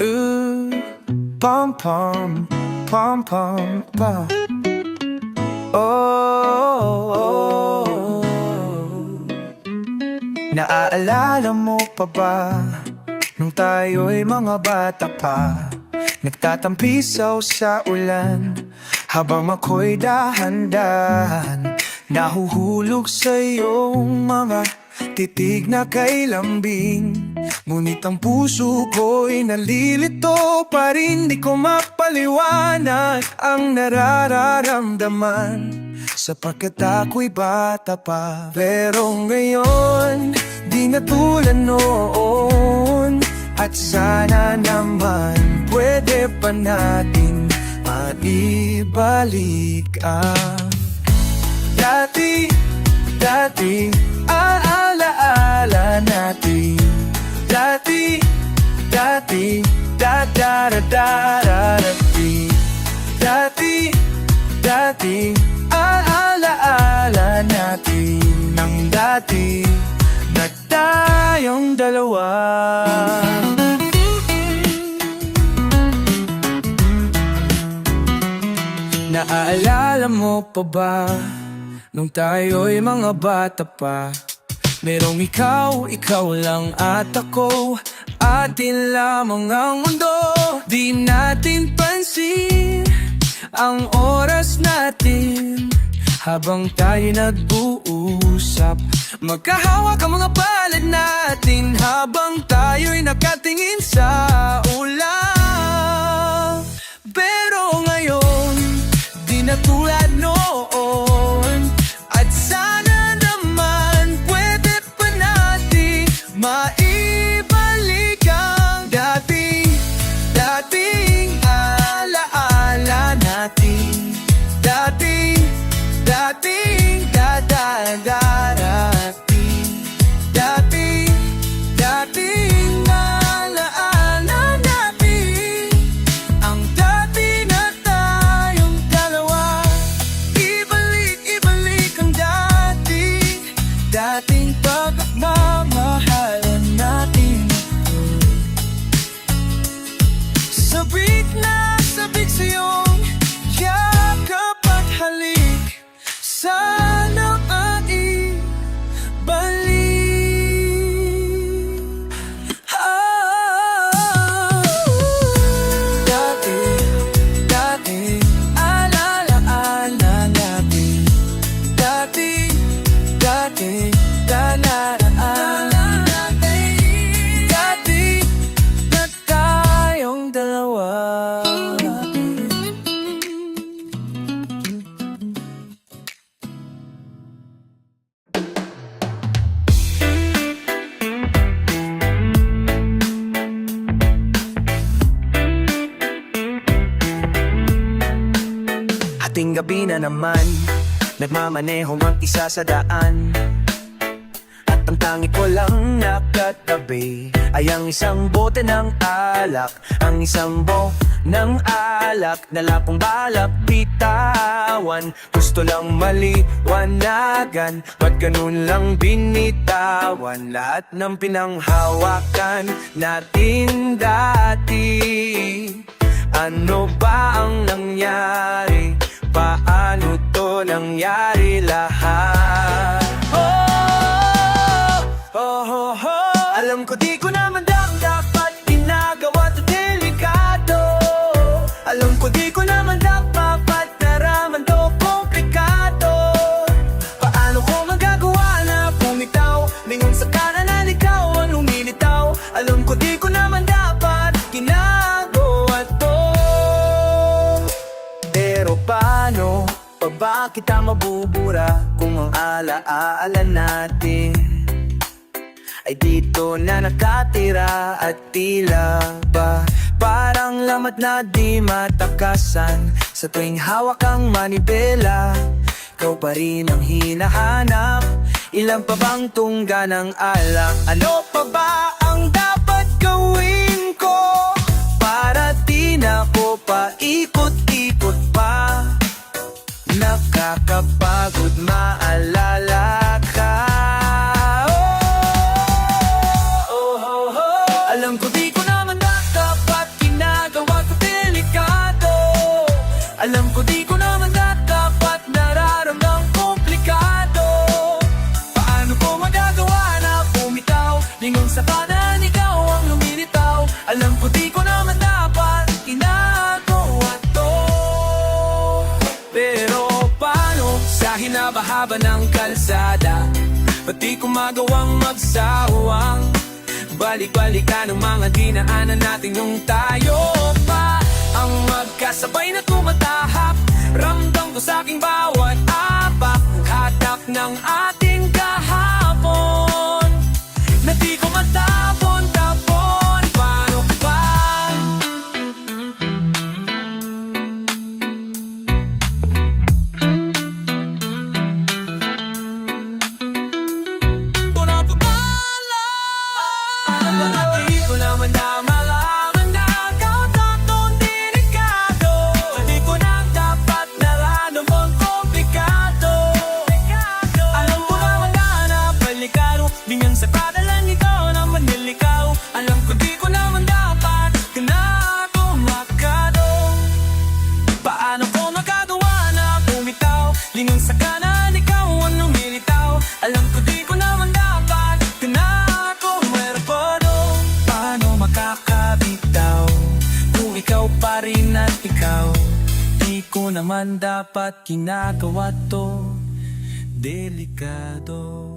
Ooh, pom pom, pom pom pa. Oh, naaalala mo pa ba nung tayo'y mga bata pa? Nagtatampisaw sa ulan habang ako'y dahan-dahan nahuhulog sa iyong mga titig na kay lambing. Ngunit ang puso ko'y nalilito pa rin, di ko mapaliwanag ang nararamdaman sapagkat ako'y bata pa. Pero ngayon, di na tulad noon, at sana naman pwede pa natin maibalik ang dati alaala natin. Dati da-da-da-da-da-da-di. Dati alaala natin ng dati na tayong dalawa. Naaalala mo pa ba nung tayo'y mga bata pa? Merong ikaw lang at ako, atin lamang ang mundo. Di natin pansin ang oras natin habang tayo nag-uusap. Magkahawak ang mga palad natin habang tayo'y nakatingin sa ulan. Pero ngayon, di na tulad noon, at sana naman pwede pa natin maibalik ang dating alaala natin. Dating dadarating. Dating alaala natin ang dati na tayong dalawa. Ibalik ang dating pagmamahalan natin. Sabik na sabik sa iyong yakap at halik, sana aibalik. Dati alaala natin. Dati dalaala natin. Dati na tayong dalawa. Ating gabi na naman, nagmamaneho mag-isa sa daan, at ang tangi ko lang nakatabi ay ang isang bote ng alak. Ang isang ng alak na lapong balak bitawan. Gusto lang maliwanagan, ba't ganun lang binitawan lahat ng pinanghawakan natin dati? Ano ba ang nangyari? Paano to nangyari lahat? Alam ko di ko naman dapat ginagawa to delikado. Alam ko di ko naman dapat naraman to komplikado. Paano ko magagawa na pumitaw lingon sa kanan na ikaw ang lumilitaw? Alam ko di ko naman dapat ginagawa to. Pero paano pa ba kita mabubura kung ang alaala natin ay dito na nakatira? At tila ba parang lamat na di matakasan sa tuwing hawak ang manibela? Ikaw pa rin ang hinahanap, ilan pa bang tungga ng alak? Ano pa ba ang dapat gawin ko para di na ko paikot-ikot pa? Nakakapagod maalala ka. Alam ko di ko naman dapat Alam ko di ko naman dapat nararamdang komplikado. Paano ko magagawa na bumitaw? Lingon sa kanan, ikaw ang lumilitaw. Alam ko di ko naman dapat ginagawa to. Pero paano sa hinabahaba ng kalsada? Pati ko magawang magsawang balik-balikan ang mga dinaanan natin nung tayo pa ang magkasabay na tumatahak. Ramdam ko sa aking bawat apak, hatak ng ating kahapon na di ko matapon-tapon. Paano ba? Di ko naman na malaman na ikaw tatlong delikado. Di ko na dapat nararamang komplikado. Alam ko naman na napalikado. Lingan sa kadalan ikaw na manilikaw. Alam ko di ko naman dapat kinakumakado. Paano ko magagawa na bumitaw? Lingan sa kanan ikaw ang lumilitaw. Alam ko di ko naman dapat kinakumakado. Paano makakabitaw kung ikaw pa rin at ikaw? Di ko naman dapat ginagawa to. Delikado.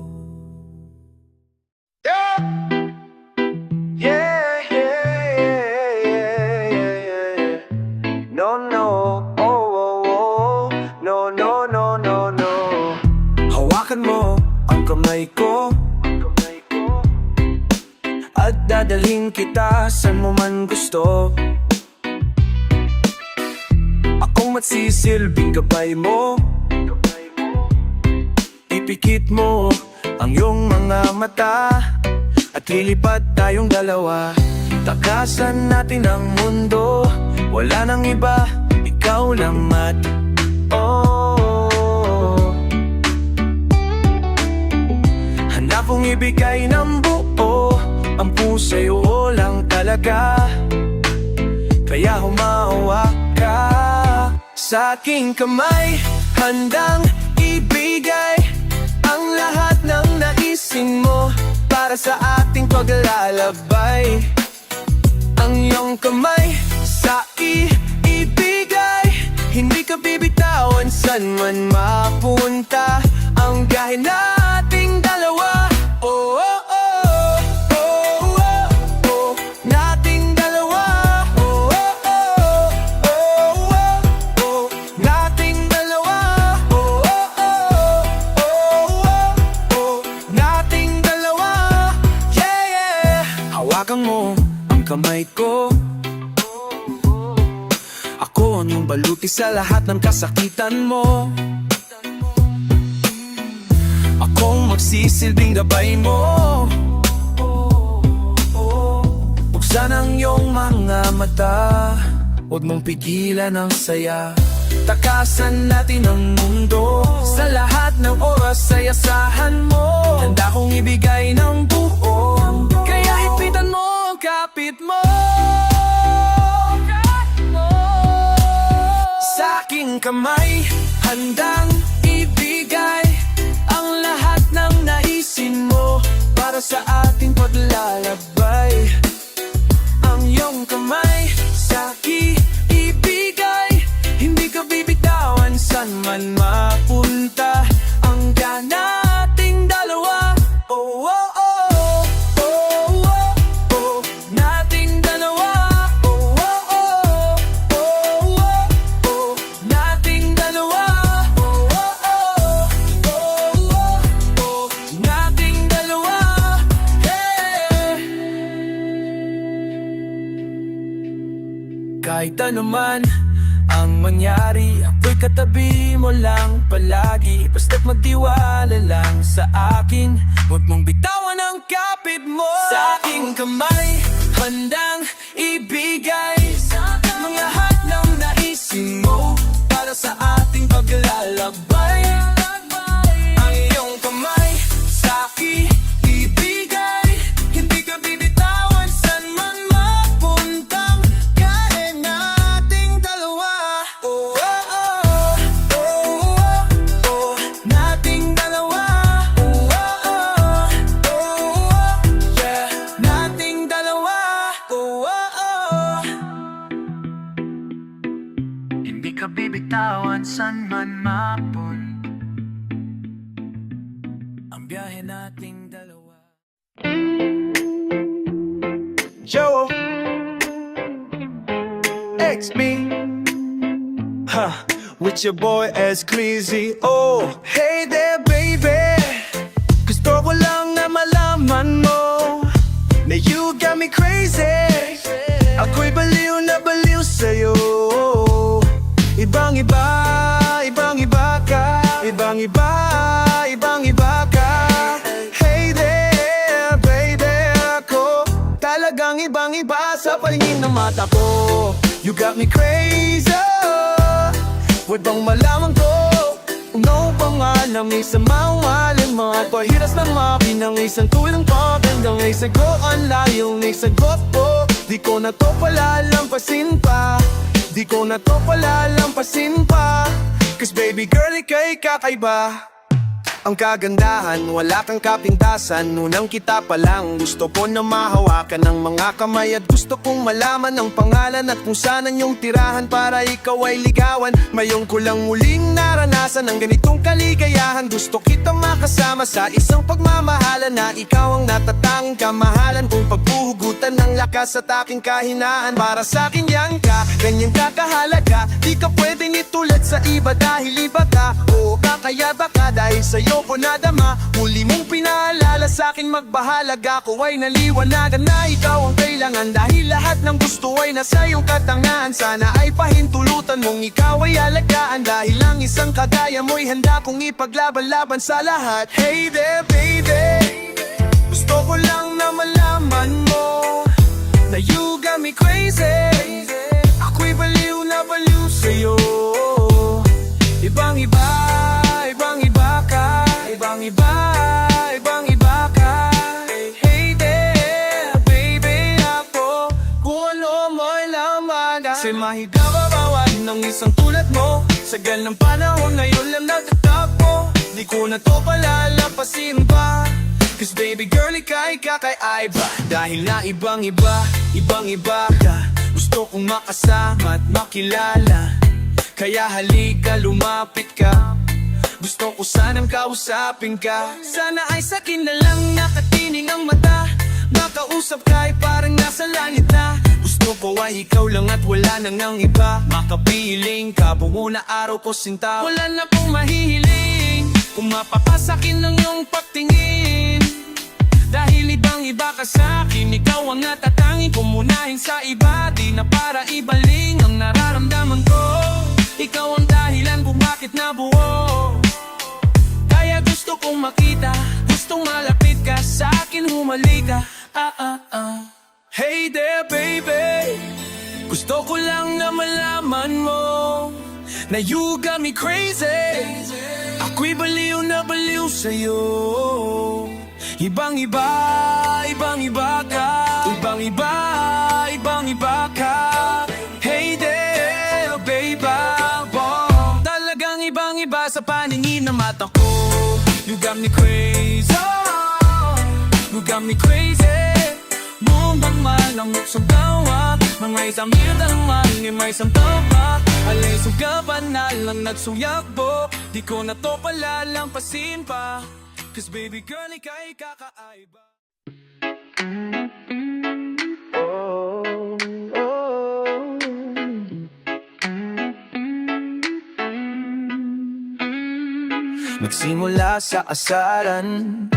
Yeah, yeah, yeah, yeah. No, no, oh, oh, oh. No, no, no, no, no. Hawakan mo ang kamay ko at dadalhin kita saan mo man gusto. Akong magsisilbing gabay mo. Ipikit mo ang iyong mga mata at lilipad tayong dalawa. Takasan natin ang mundo, wala nang iba, ikaw lang at oh. Handa kong ibigay ng buo ang puso'yo lang talaga. Kaya humawa ka sa aking kamay, handang ibigay ang lahat ng naisin mo para sa ating paglalabay. Ang iyong kamay sa ibigay, hindi ka bibitawan saan man mapunta. Ang gahe nating dalawa, oh, oh, oh, oh, oh, oh, nating dalawa, oh, oh, oh, oh, oh, oh, nating dalawa, oh, oh, oh, oh, oh, nating dalawa, yeah, yeah. Hawakan mo ang kamay ko, ako ang iyong baluti sa lahat ng kasakitan mo. Akong magsisilbing gabay mo. Buksan ang iyong mga mata, huwag mong pigilan ang saya. Takasan natin ang mundo, sa lahat ng oras ay asahan mo. Handa kong ibigay ng buo, kaya hipitan mo ang kapit mo. Sa aking kamay, handang ibigay ang lahat ng naisin mo para sa ating paglalabay. Ang iyong kamay sa ibigay, hindi ka bibitawan saan man mapunta. Ang gana nating dalawa, oh, oh, oh, oh, oh, oh, nating dalawa, oh, oh, oh, oh, oh, oh, nating dalawa, oh, oh, oh, oh, oh, oh, nating dalawa, yeah. Kahit anuman ang mangyari, ako'y katabi mo lang palagi. Basta't magtiwala lang sa akin, huwag mong bitawan ang kapit mo. Sa aking kamay, handang ibigay mga lahat ng naisin mo para sa ating paglalakbay. Ang iyong kamay sa akin ibigay, hindi ka bibitawan saan man mapuntang. Kaya nating dalawa, oh, oh, Kahit san man mapon ang biyahe nating dalawa. Joe XB with your boy S. Cleezy. Oh, hey there baby, gusto ko lang na malaman mo na you got me crazy. Ako'y baliw na baliw sa'yo. Ibang iba, ibang iba ka. Ibang iba, ibang iba ka. Hey there baby, ako talagang ibang iba sa paningin ng mata ko. You got me crazy. Huwag bang malaman ko no pangalan ng isang mawalan mga pahiras ng makinang isang tulang pagandang isang ko ang layo ng isang goto. Di ko na to palalampasin pa. Di ko na to palalampasin pa. Cause baby girl, ika'y kakaiba. Ang kagandahan, wala kang kapintasan. Nunang kita pa lang, gusto ko na mahawakan ng mga kamay. At gusto kong malaman ang pangalan at kung saan ang iyong tirahan para ikaw ay ligawan. Mayong ko lang muling naranasan ang ganitong kaligayahan. Gusto kita makasama sa isang pagmamahalan na ikaw ang natatanging kamahalan. Kung pagpuhugutan ng lakas at aking kahinaan, para sa akin yan ka, ganyan ka kahalaga. Di ka pwedeng itulad sa iba dahil iba ka. Oo, kakayaba ka dahil sa'yo ko nadama. Muli mong pinaalala sa'kin magbahalaga. Ko ay naliwanagan na ikaw ang kailangan. Dahil lahat ng gusto ay nasa iyong katangahan. Sana ay pahintulutan mong ikaw ay alagaan. Dahil lang isang kagaya mo'y handa kong ipaglaban-laban sa lahat. Hey there baby, gusto ko lang na malaman mo na you got me crazy. Ako'y baliw na baliw sa'yo. Ibang iba, ibang iba ka. Ibang iba, ibang iba ka. Hey there, baby, ako kung ano mo'y laman. Kasi mahiga bawat ng isang tulad mo. Sagal ng panahon ngayon lang natatakbo. Di ko na to palalampasin pa. Cause baby girl, ika'y kakaiba. Dahil na ibang iba, ibang iba ka. Gusto kong makasama at makilala. Kaya halika, lumapit ka. Gusto ko sanang kausapin ka. Sana ay sakin na lang nakatining ang mata. Makausap ka ay parang nasa langit na. Gusto ko ay ikaw lang at wala nang ang iba. Makapiling ka, buo na araw ko sinta. Wala na pong mahihiling kung mapapasakin ng iyong pagtingin. Dahil ibang iba ka sa'kin, ikaw ang natatanging kumunahin sa iba. Di na para ibaling ang nararamdaman ko. Ikaw ang dahilan kung bakit nabuo. Kaya gusto kong makita, gustong malapit ka sa'kin, humalika. Hey there baby, gusto ko lang na malaman mo na you got me crazy. Ako'y baliw na baliw sa'yo. Ibang iba, ibang iba ka. Ibang iba, ibang iba ka. Hey there baby, talagang ibang iba sa paningin ng mata ko. You got me crazy, you got me crazy. Mumbang malamok sa gawa. Mga isang hildaman, may isang tapak. Alay sugapan na lang nagsuyakbo. Di ko na to palalampasin pa. Cause baby girl, ika'y kakaiba. Nagsimula sa asaran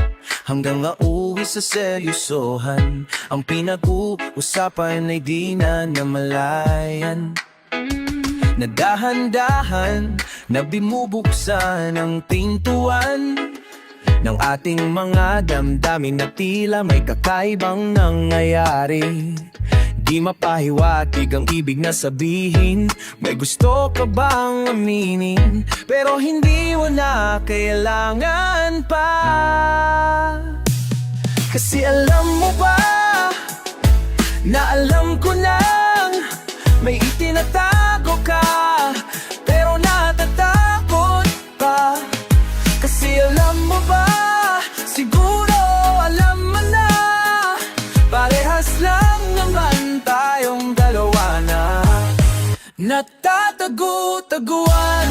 hanggang mauwi sa seryosohan. Ang pinag-uusapan ay di na namalayan. Na dahan-dahan na bumubuksan ang pintuan ng ating mga damdamin na tila may kakaibang nangyayari. Di mapahiwatig ang ibig na sabihin. May gusto ka bang aminin? Pero hindi mo na kailangan pa. Kasi alam mo ba na alam ko nang may itinatago ka, pero natatakot pa. Kasi alam mo ba, siguro alam mo na, parehas lang naman tayong dalawa na natatago-taguan.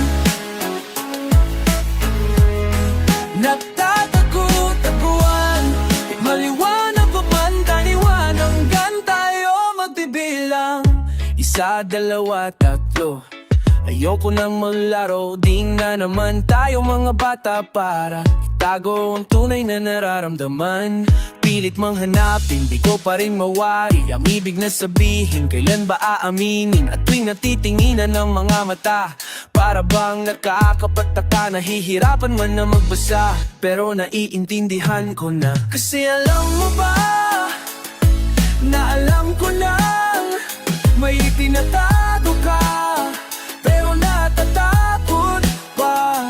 nagtatago-taguan. Maliwanag pa man taniwan, hanggang tayo magbibilang. Isa, dalawa, tatlo. Ayoko nang maglaro, di na naman tayo mga bata para itago ang tunay na nararamdaman. Pilit mang hanapin, di ko pa rin mawari ang ibig na sabihin, kailan ba aaminin? At tuwing natitinginan ng mga mata, para bang nakakapagtaka, nahihirapan man na magbasa, pero naiintindihan ko na. Kasi alam mo ba, na alam ko lang, may tinatago ka, pero natatakot pa.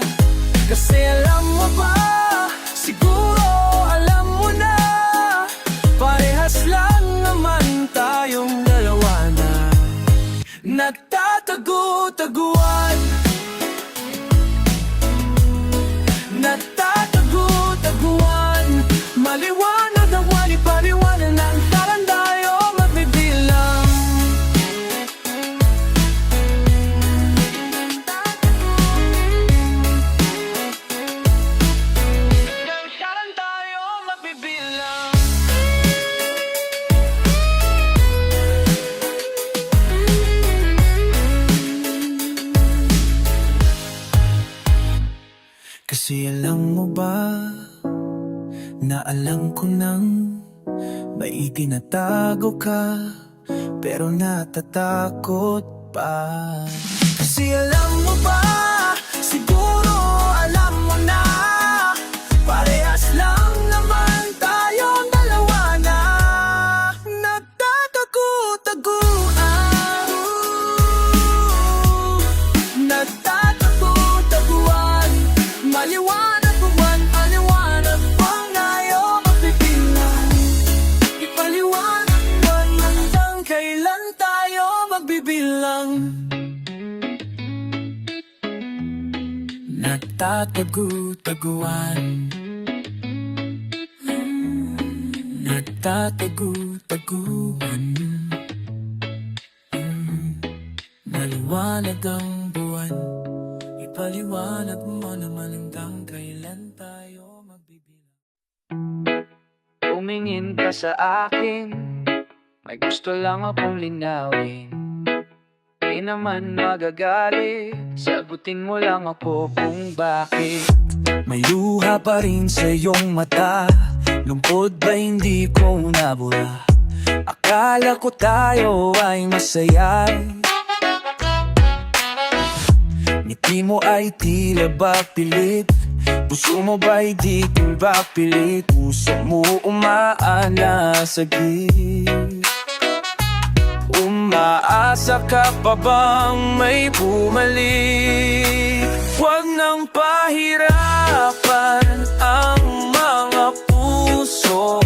Kasi alam mo ba, siguro alam mo na, parehas lang naman tayong dalawa na nagtatago-taguan. Nagtatago-taguan. Maliwanag ang wali-paliwanag ng talang tayo magbibilang. Talang tayo magbibilang. Kasi alam mo ba, na alam ko nang may itinatago ka, pero natatakot pa. Kasi alam mo ba, siguro alam mo na, parehas lang naman tayong dalawa na nagtatago-taguan. Nagtatago-taguan. Maliwanag buwan, paliwanag pang tayo magbibilang. Ipaliwanag buwan hanggang kailan tayo magbibilang. Nagtatago-taguan. Nagtatago-taguan. Maliwanag ang buwan, ipaliwanag mo naman hanggang kailan tayo magbibilang. Tumingin ka sa akin, may gusto lang akong linawin. Di naman magagalit, sagutin mo lang ako kung bakit. May luha pa rin sa iyong mata, lungkot ba hindi ko nabura? Akala ko tayo ay masaya, ngiti mo ay tila ba pilit, puso mo ba'y di ba pilit? Puso mo umaana sa git. Umaasa ka pa bang may bumalik? Huwag nang pahirapan ang mga puso,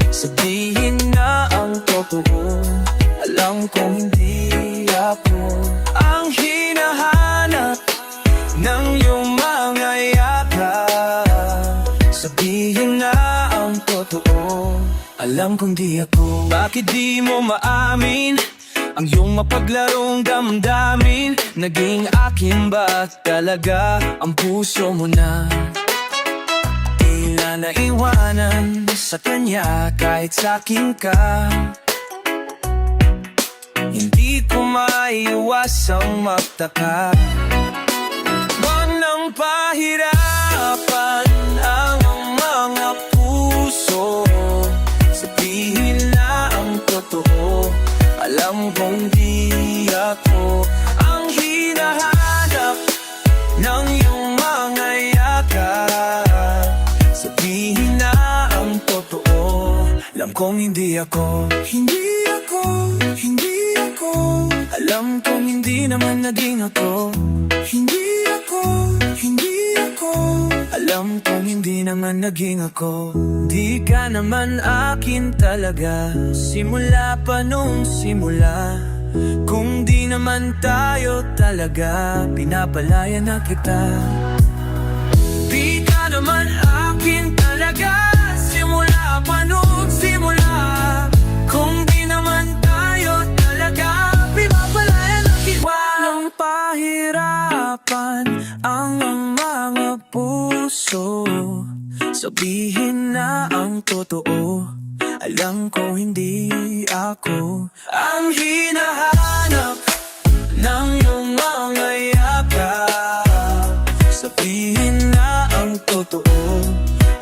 sabihin na ang totoo. Alam kong hindi ako ang hinahanap ng iyong mga yakap. Sabihin na ang totoo. Alam kong di ako. Bakit di mo maamin ang iyong mapaglarong damdamin? Naging akin ba talaga ang puso mo na? Tila naiwanan sa kanya kahit sa'kin ka. Hindi ko maiwasang magtaka. Huwag nang pahirapan ang mga puso, sabihin na ang totoo. Alam kong di ako ang hinahanap ng iyong mga yakap. Sabihin na ang totoo. Alam kong hindi ako. Alam kong hindi naman naging ako. Alam kong hindi naman naging ako. Di ka naman akin talaga, simula pa nung simula. Kung di naman tayo talaga, pinapalaya na kita. Di ka naman akin talaga, simula pa nung simula. Kung di naman tayo talaga, pinapalaya na kita. Nang pahirapan ang mga puso, Sabihin na ang totoo, alam ko hindi ako ang hinahanap ng iyong mga yakap. Sabihin na ang totoo,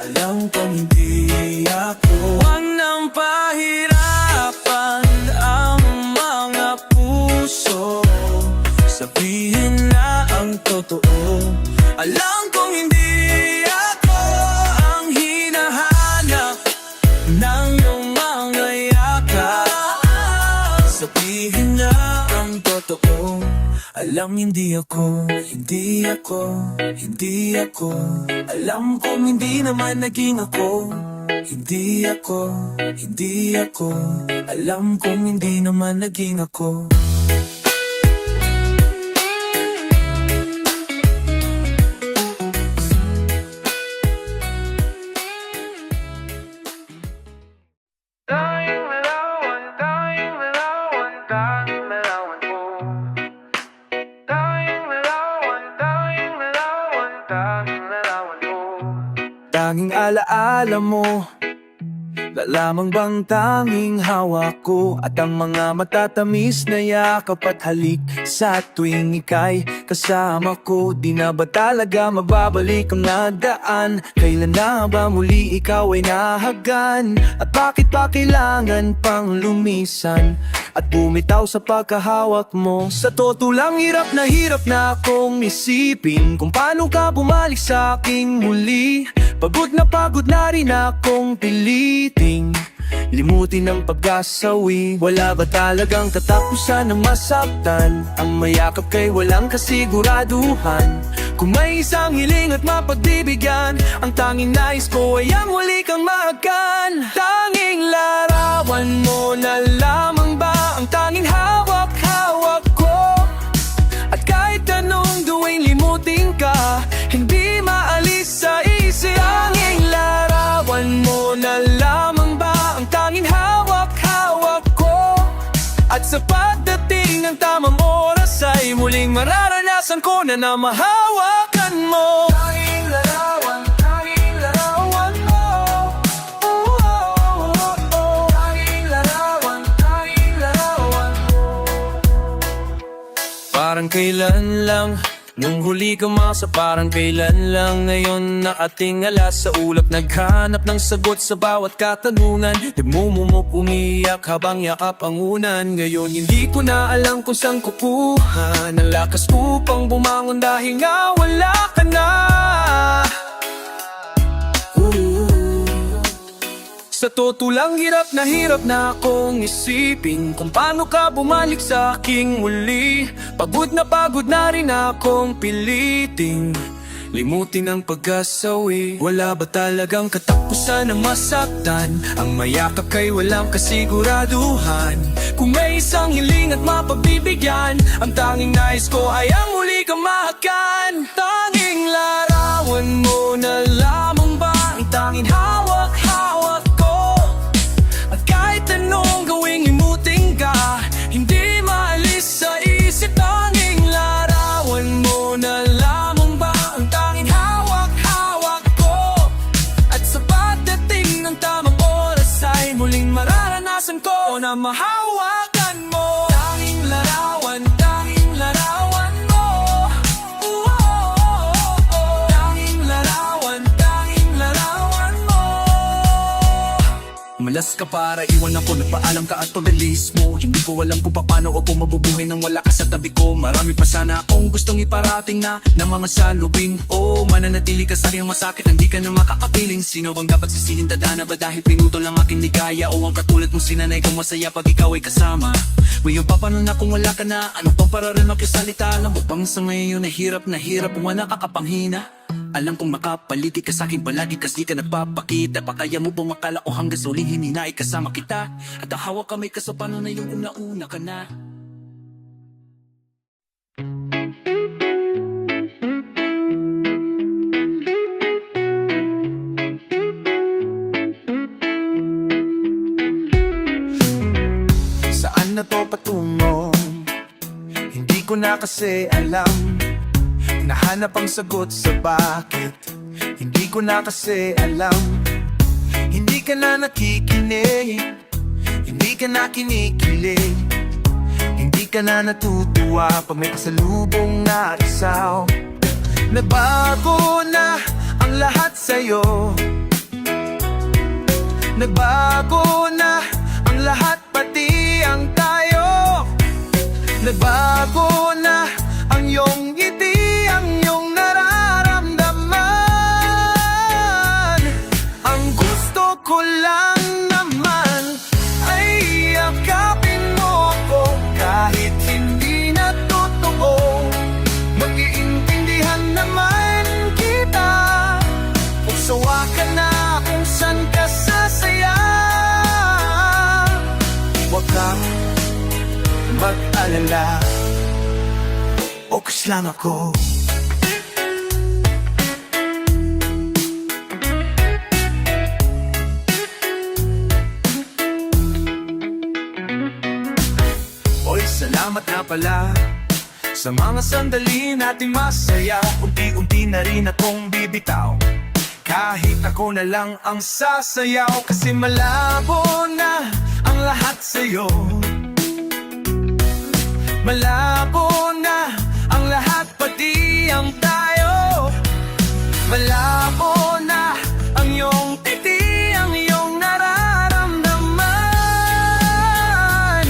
alam ko hindi ako. Huwag nang pahirapan ang mga puso. Sabihin na ang totoo, alam kong hindi ako ang hinahanap ng iyong mga yakap. Sabihin na ang totoo, alam hindi ako, hindi ako, hindi ako. Alam kong hindi naman naging ako, hindi ako, hindi ako. Alam kong hindi naman naging ako. Tanging larawan, tanging larawan, tanging larawan mo. Tanging larawan, tanging larawan, tanging larawan mo. Tanging alaala mo, lalamang bang tanging hawak ko. At ang mga matatamis na yakap at halik sa tuwing ika'y kasama ko. Di na ba talaga mababalik ang nadaan? Kailan na ba muli ikaw ay nahagan? At bakit pa kailangan pang lumisan at bumitaw sa pagkahawak mo? Sa totoo lang hirap na akong isipin kung paano ka bumalik sa aking muli. Pagod na rin akong piliting limutin ang pag-asawi. Wala ba talagang katapusan ng masaktan? Ang mayakap kay walang kasiguraduhan. Kung may isang hiling at mapagbibigyan, ang tanging nais ko ay ang huli kang mahagan. Tanging larawan mo na lamang ba ang tanging hawak-hawak ko? At kahit anong gawing limutin ka, hindi maalis sa isip. Tanging larawan mo na lamang ba ang tanging hawak-hawak ko? At sa pagdating ng tamang oras ay muling mararanasan ko na mahawakan mo. Tanging larawan mo. Oh, oh, oh, oh. Tanging larawan mo. Parang kailan lang nung huli ka masa, parang kailan lang ngayon na ating alas sa ulap. Naghanap ng sagot sa bawat katanungan. Nagmumumo umiyak habang yakap ang unan. Ngayon hindi ko na alam kung saan kukuha ng lakas upang bumangon dahil nga wala ka na. Sa totoo lang hirap na akong isipin kung paano ka bumalik sa aking muli. Pagod na rin akong piliting limutin ang pag-asawi. Wala ba talagang katapusan ng masaktan? Ang mayakap kay walang kasiguraduhan. Kung may isang hiling at mapagbibigyan, ang tanging nais ko ay ang huli kang mahagan. Tanging larawan mo na lamang ba ang tanging hawak-hawak ko? At kahit anong gawing limutin ka, hindi maalis sa isip. Tanging larawan mo na lamang ba ang tanging hawak-hawak ko? At sa pagdating ng tamang oras ay muling mararanasan ko na mahawakan mo. Tanging larawan mo. Oh, oh, oh, oh. Tanging larawan mo. Malas ka para iwan ako, nagpaalam ka at pabilis mo. Hindi ko alam kung paano ako mabubuhay nang wala ka sa tabi ko. Marami pa sana akong gustong iparating na mga salubing. Oh, mananatili ka sa aking masakit, hindi ka na makakapiling. Sino bang dapat sisihin, dadana ba dahil pinutol ang aking ligaya? O ang katulad mong sinanay kong masaya pag ikaw ay kasama? Ngayon pa paano na kung wala ka na? Ano pang pararunok yung salita? Alam mo bang sa ngayon na hirap, wala nakakapanghina? Alam kong makapaliti ka sa'kin palagi kasi ka nagpapakita. Pa kaya mo bang makala o hanggang sa uling hininay kasama kita? At hawak kamay ka sa paano na yung una-una ka na. Saan na to patungo? Hindi ko na kasi alam. Nahanap ang sagot sa bakit hindi Di ko na kasi alam. Hindi ka na nakikinig, hindi ka na kinikilig, hindi ka na natutuwa pag may kasalubong na isaw. Nagbago na ang lahat sa'yo, nagbago na ang lahat, pati ang tayo. Nagbago na ang iyong ngiti, ang iyong nararamdaman. Ang gusto ko lang naman ay yakapin mo ako kahit hindi na totoo. Mag-iintindihan naman kita, pagsawa ka na kung saan ka sasaya. Huwag kang mag-alala, okay lang ako. Oy, salamat na pala sa mga sandali nating masaya. Unti-unti na rin akong bibitaw, kahit ako na lang ang sasayaw. Kasi malabo na ang lahat sa'yo, malabo na ang lahat, pati ang tayo. Malabo na ang iyong titi, ang iyong nararamdaman.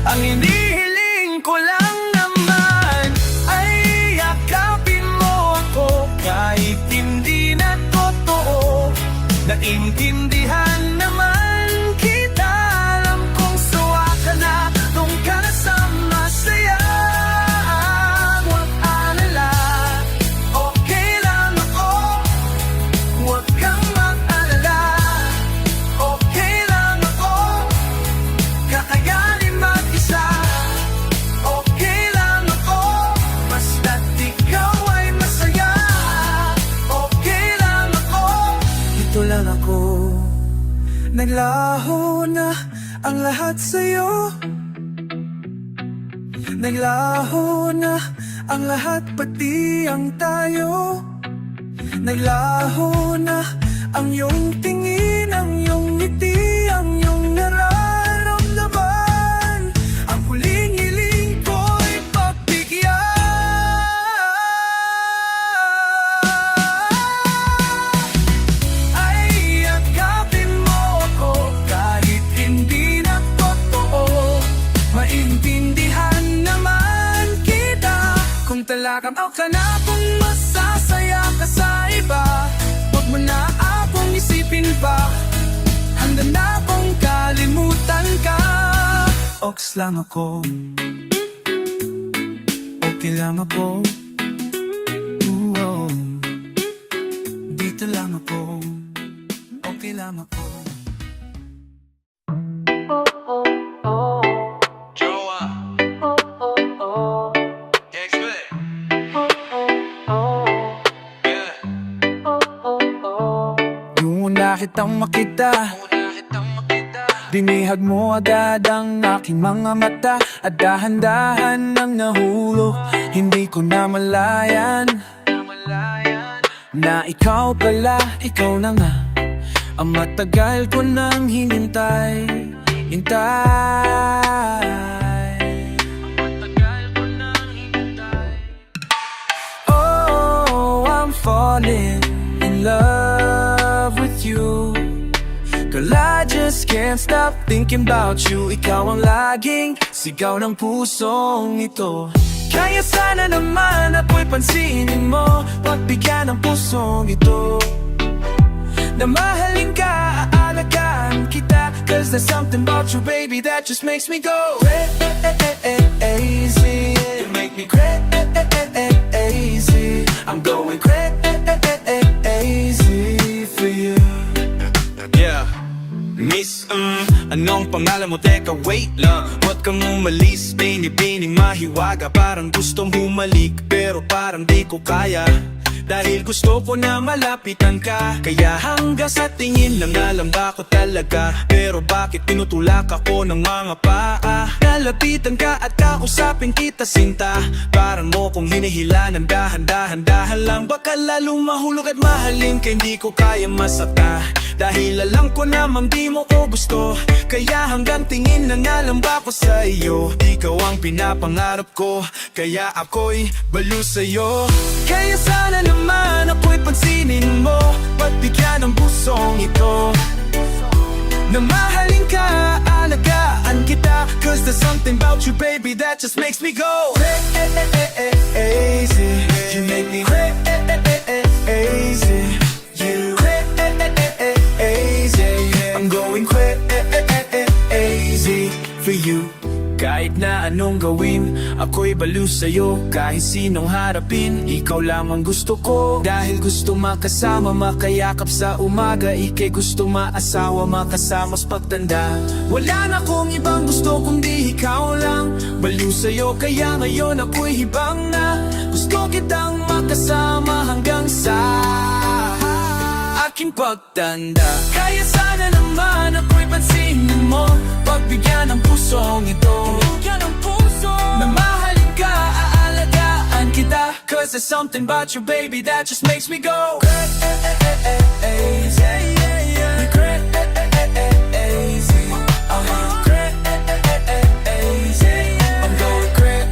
Ang hinihiling ko lang naman ay yakapin mo ako kahit hindi na totoo. Naintindihan naman kita, alam kong sawa ka na nung ka na sa masaya. Huwag alala, okay lang ako. Huwag kang mag-alala, okay lang ako. Kakayanin mag-isa, okay lang ako. Basta't ikaw ay masaya, okay lang ako. Ito lang ako. Naglaho na ang lahat sa'yo, naglaho na ang lahat, pati ang tayo. Naglaho na ang iyong tingin, ang iyong ngiti, ang iyong nararamdaman. Ang huling hiling ko'y pagbigyan. Ay yakapin mo ako kahit hindi na totoo. Maintindihan naman kita kung talagang ka na, kung masasaya ka sa iba. Huwag mo na akong isipin pa, handa na akong kalimutan ka. Oks lang ako, okay lang ako. Ooh, dito lang ako, okay lang ako. Joa, X-Bay, yeah. Yung una kitang makita, dinihag mo agad ang aking mga mata. At dahan-dahan nang nahulog, hindi ko na malayan na ikaw pala, ikaw na nga ang matagal ko nang hinintay. Oh, I'm falling in love with you. Girl, I just can't stop thinking about you. Ikaw ang laging sigaw ng pusong ito. Kaya sana naman ako'y pansinin mo, pagbigyan ng pusong ito. Na mahalin ka, aalagaan kita. Cause there's something about you, baby, that just makes me go crazy. You make me crazy. I'm going crazy for you. Yeah. Miss, anong pangalan mo? Teka, wait lang. Huwag kang umalis, bini-bining mahiwaga. Parang gustong humalik, pero parang di ko kaya. Dahil gusto ko na malapitan ka. Kaya hanggang sa tingin lang alam ba ko talaga. Pero bakit tinutulak ako ng mga paa? lalapitan ka at kakusapin kita sinta. Parang mo kong hinihila ng dahan-dahan lang. Baka lalong mahulog at mahalin ka, hindi ko kaya masakta. Dahil alam ko naman di mo ko gusto, kaya hanggang tingin na nga lang ba ko sa iyo. Ikaw ang pinapangarap ko, kaya ako'y baliw sa'yo. Kaya sana naman ako'y pansinin mo, pagbigyan ng pusong ito, na mahalin ka, alagaan kita. Cause there's something about you baby that just makes me go crazy. You make me crazy. You crazy. I'm going crazy for you. Kahit na anong gawin, ako'y baliw sa'yo. Kahit sinong harapin, ikaw lang ang gusto ko. Dahil gusto makasama, makayakap sa umaga. Ika'y gusto maasawa, makasama sa pagtanda. Wala na kong ibang gusto kundi ikaw lang. Baliw sa'yo, kaya ngayon ako'y hibang na. Gusto kitang makasama hanggang sa aking pagtanda. Kaya sana naman ako'y pansinin mo, pagbigyan ng pusong ito, na mahalin ka, aalagaan kita. Cause there's something about you baby that just makes me go crazy. Crazy. Crazy. I'm going crazy.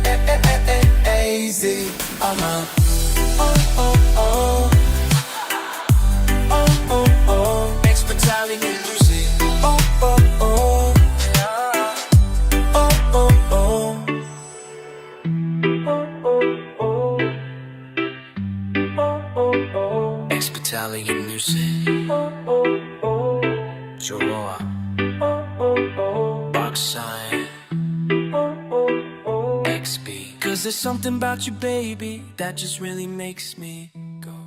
Oh, oh, oh. Battalion losing. Oh, oh, oh. Yeah. Oh, oh, oh. Oh, oh, oh. Oh, oh, oh. Ex-Battalion music. Oh, oh, oh. Joroa. Oh, oh, oh. Box sign. Oh, oh, oh. XB. Cause there's something about you, baby, that just really makes me go.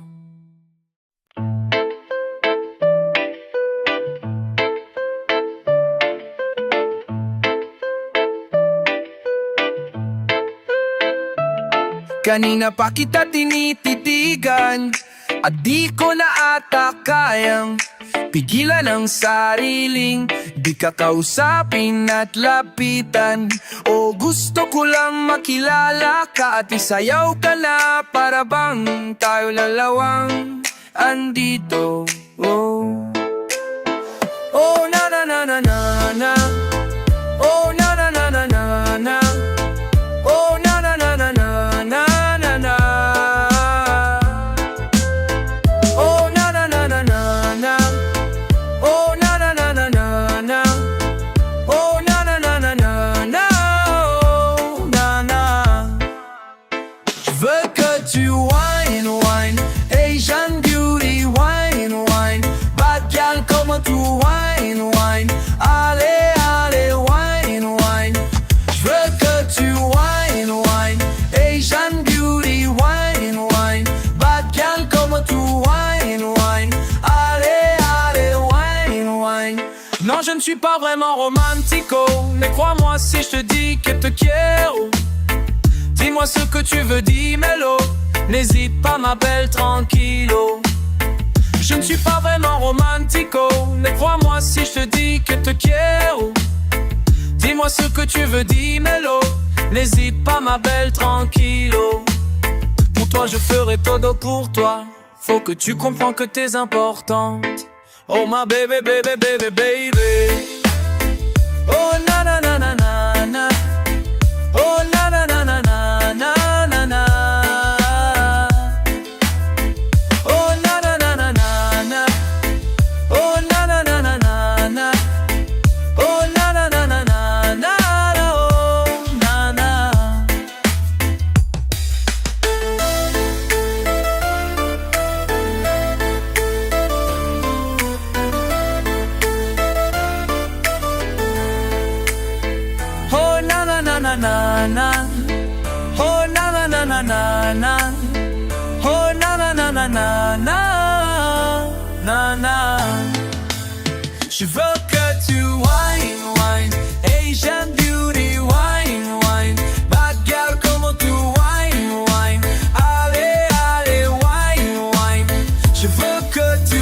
Kanina pa kita tinititigan, at di ko na ata kayang pigilan ang sariling di ka kausapin at lapitan. O gusto ko lang makilala ka at isayaw ka na, para bang tayo lalawang andito. Oh, oh na na na na na na. Oh na na na na na na. Oh na na na na na na. Non, je ne suis pas vraiment romantico, mais crois-moi si je te dis que te quiero. Dis-moi ce que tu veux, dis-moi-le. N'hésite pas ma belle, tranquillo. Je ne suis pas vraiment romantico, mais crois-moi si je te dis que te quiero. Dis-moi ce que tu veux, dis-moi-le. N'hésite pas ma belle, tranquillo. Pour toi je ferai todo pour toi. Faut que tu comprends que t'es importante. Oh my baby, baby, baby, baby. Oh na na na na na na. Oh na na na na na na na na. Oh na na na na na na. Oh na na na na na na. Oh na na na na na na. Oh na na. Oh na na na na na na. Oh na na na na na na. Oh na na na na na na na na. Je veux que tu wine wine, Asian beauty wine wine. Bad girl como tu wine wine. Allez allez wine wine. Je veux que tu